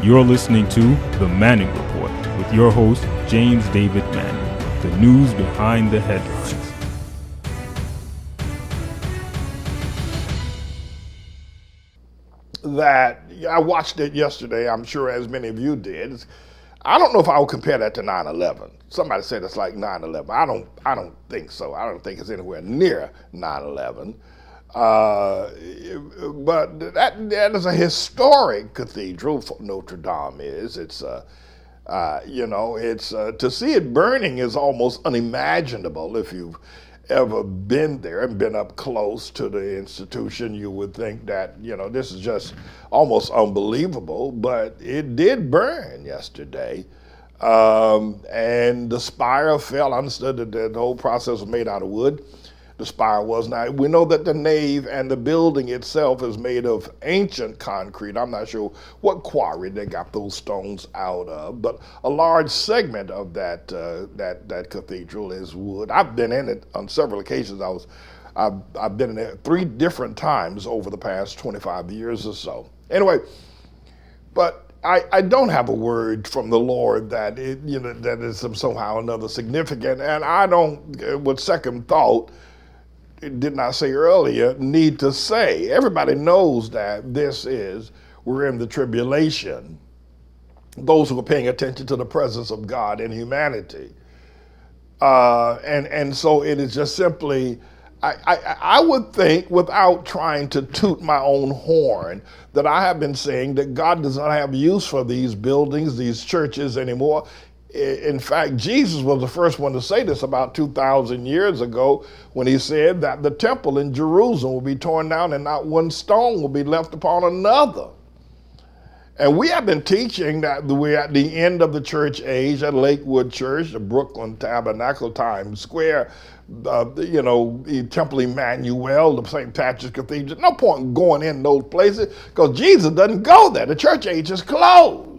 You're listening to The Manning Report with your host, James David Manning. The news behind the headlines. That I watched it yesterday, I'm sure as many of you did. I don't know if I would compare that to 9/11. Somebody said it's like 9/11. I don't think so. I don't think it's anywhere near 9/11. But that is a historic cathedral. Notre Dame is. It's to see it burning is almost unimaginable. If you've ever been there and been up close to the institution, you would think that, this is just almost unbelievable, but it did burn yesterday. And the spire fell. I understood that the whole process was made out of wood. The spire was not. We know that the nave and the building itself is made of ancient concrete. I'm not sure what quarry they got those stones out of, but a large segment of that cathedral is wood. I've been in it on several occasions. I've been in it 3 different times over the past 25 years or so. Anyway, but I don't have a word from the Lord that that is somehow or another significant, and I don't, with second thought, did not say earlier, need to say. Everybody knows that we're in the tribulation. Those who are paying attention to the presence of God in humanity. And so it is just simply, I would think, without trying to toot my own horn, that I have been saying that God does not have use for these buildings, these churches anymore. In fact, Jesus was the first one to say this about 2,000 years ago when he said that the temple in Jerusalem will be torn down and not one stone will be left upon another. And we have been teaching that we're at the end of the church age at Lakewood Church, the Brooklyn Tabernacle, Times Square, Temple Emmanuel, the St. Patrick's Cathedral. No point in going in those places because Jesus doesn't go there. The church age is closed.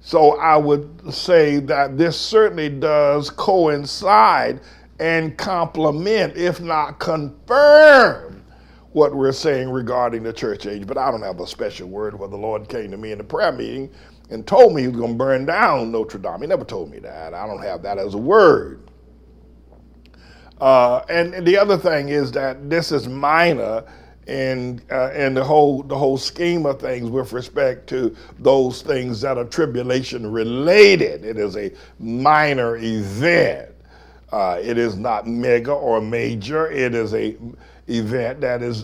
So I would say that this certainly does coincide and complement, if not confirm, what we're saying regarding the church age. But I don't have a special word where the Lord came to me in the prayer meeting and told me he was going to burn down Notre Dame. He never told me that. I don't have that as a word. And the other thing is that this is minor in the whole scheme of things with respect to those things that are tribulation related. It is a minor event. It is not mega or major. It is a event that is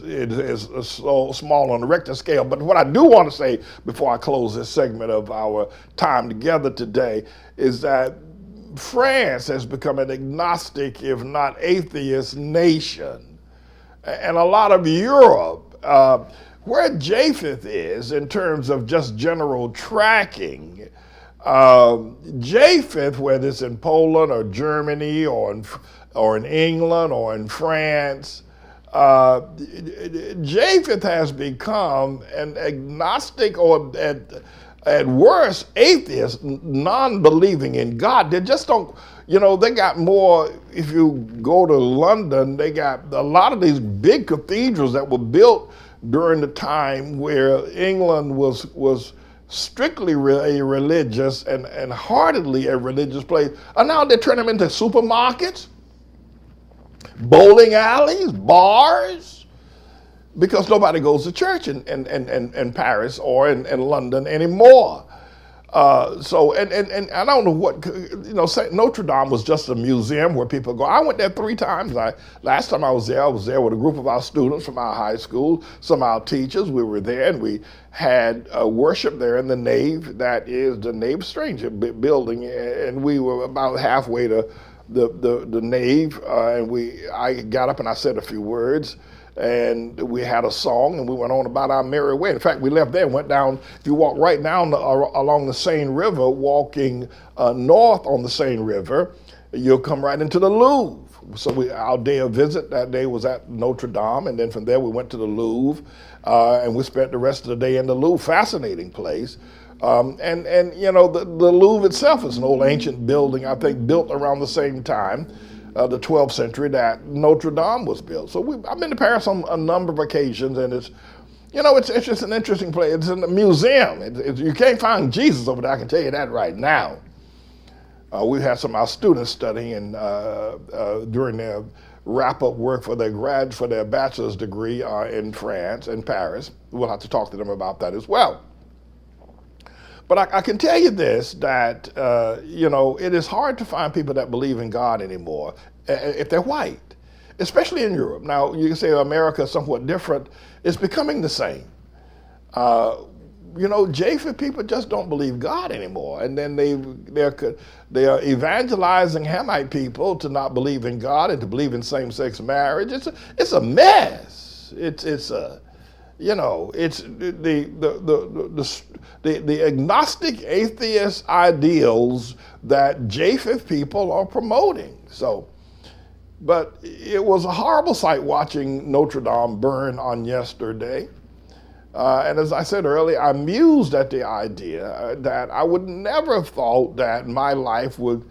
so small on the Richter scale. But what I do want to say before I close this segment of our time together today is that France has become an agnostic, if not atheist, nation. And a lot of Europe, where Japheth is in terms of just general tracking, Japheth, whether it's in Poland or Germany or in England or in France, Japheth has become an agnostic or at worst atheist, non-believing in God. They just don't. They got more, if you go to London, they got a lot of these big cathedrals that were built during the time where England was strictly a religious and heartedly a religious place. And now they turn them into supermarkets, bowling alleys, bars, because nobody goes to church in Paris or in London anymore. So I don't know what, Notre Dame was just a museum where people go. I went there 3 times. Last time I was there with a group of our students from our high school, some of our teachers. We were there and we had worship there in the nave. That is the nave stranger building. And we were about halfway to the nave. I got up and I said a few words. And we had a song, and we went on about our merry way. In fact, we left there and went down. If you walk right down along the Seine River, walking north on the Seine River, you'll come right into the Louvre. So our day of visit that day was at Notre Dame, and then from there we went to the Louvre, and we spent the rest of the day in the Louvre. Fascinating place. The Louvre itself is an old ancient building, I think built around the same time, the 12th century, that Notre Dame was built. So I've been to Paris on a number of occasions, and You know, it's just an interesting place. It's in a museum. You can't find Jesus over there, I can tell you that right now. We had some of our students studying during their wrap-up work for their bachelor's degree in France, in Paris. We'll have to talk to them about that as well. But I can tell you this, that, it is hard to find people that believe in God anymore if they're white, especially in Europe. Now, you can say America is somewhat different. It's becoming the same. Japheth people just don't believe God anymore. And then they are evangelizing Hamite people to not believe in God and to believe in same-sex marriage. It's a mess. It's the agnostic atheist ideals that Japheth people are promoting. But it was a horrible sight watching Notre Dame burn on yesterday. And as I said earlier, I'm amused at the idea that I would never have thought that my life would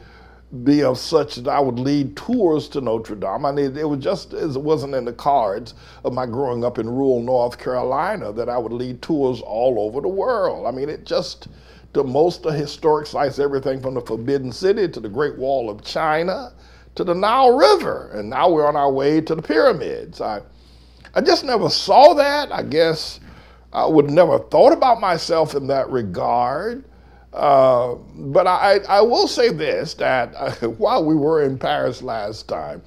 be of such that I would lead tours to Notre Dame. I mean, it wasn't in the cards of my growing up in rural North Carolina that I would lead tours all over the world. I mean, to most of the historic sites, everything from the Forbidden City to the Great Wall of China to the Nile River. And now we're on our way to the pyramids. I just never saw that. I guess I would never have thought about myself in that regard. But I will say this, that while we were in Paris last time,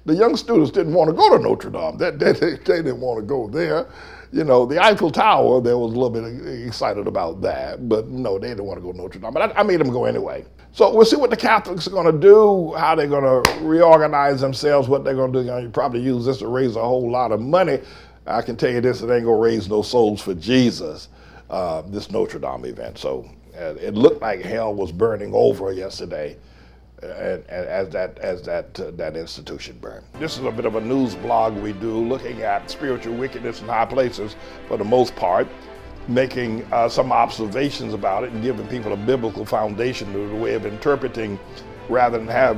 the young students didn't want to go to Notre Dame. They didn't want to go there. The Eiffel Tower, they was a little bit excited about that, but no, they didn't want to go to Notre Dame. But I made them go anyway. So we'll see what the Catholics are going to do, how they're going to reorganize themselves, what they're going to do. You probably use this to raise a whole lot of money. I can tell you this, it ain't going to raise no souls for Jesus, this Notre Dame event. So it looked like hell was burning over yesterday as that institution burned. This is a bit of a news blog we do, looking at spiritual wickedness in high places for the most part, making some observations about it and giving people a biblical foundation to the way of interpreting, rather than have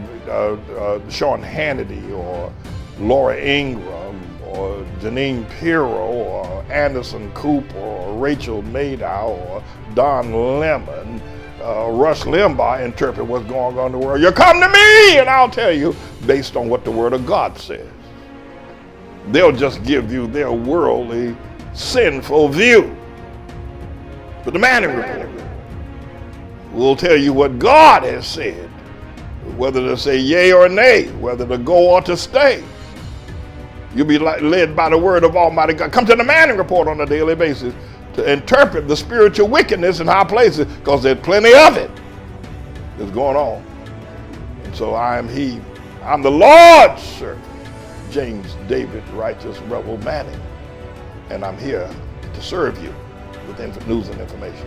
Sean Hannity or Laura Ingraham or Janine Pirro or Anderson Cooper or Rachel Maddow or Don Lemon, Rush Limbaugh interpret what's going on in the world. You come to me and I'll tell you based on what the Word of God says. They'll just give you their worldly, sinful view. But the Manning Report will tell you what God has said, whether to say yea or nay, whether to go or to stay. You'll be led by the word of Almighty God. Come to the Manning Report on a daily basis to interpret the spiritual wickedness in high places, because there's plenty of it that's going on. And so I'm the Lord's servant, James David Righteous Rebel Manning, and I'm here to serve you with news and information.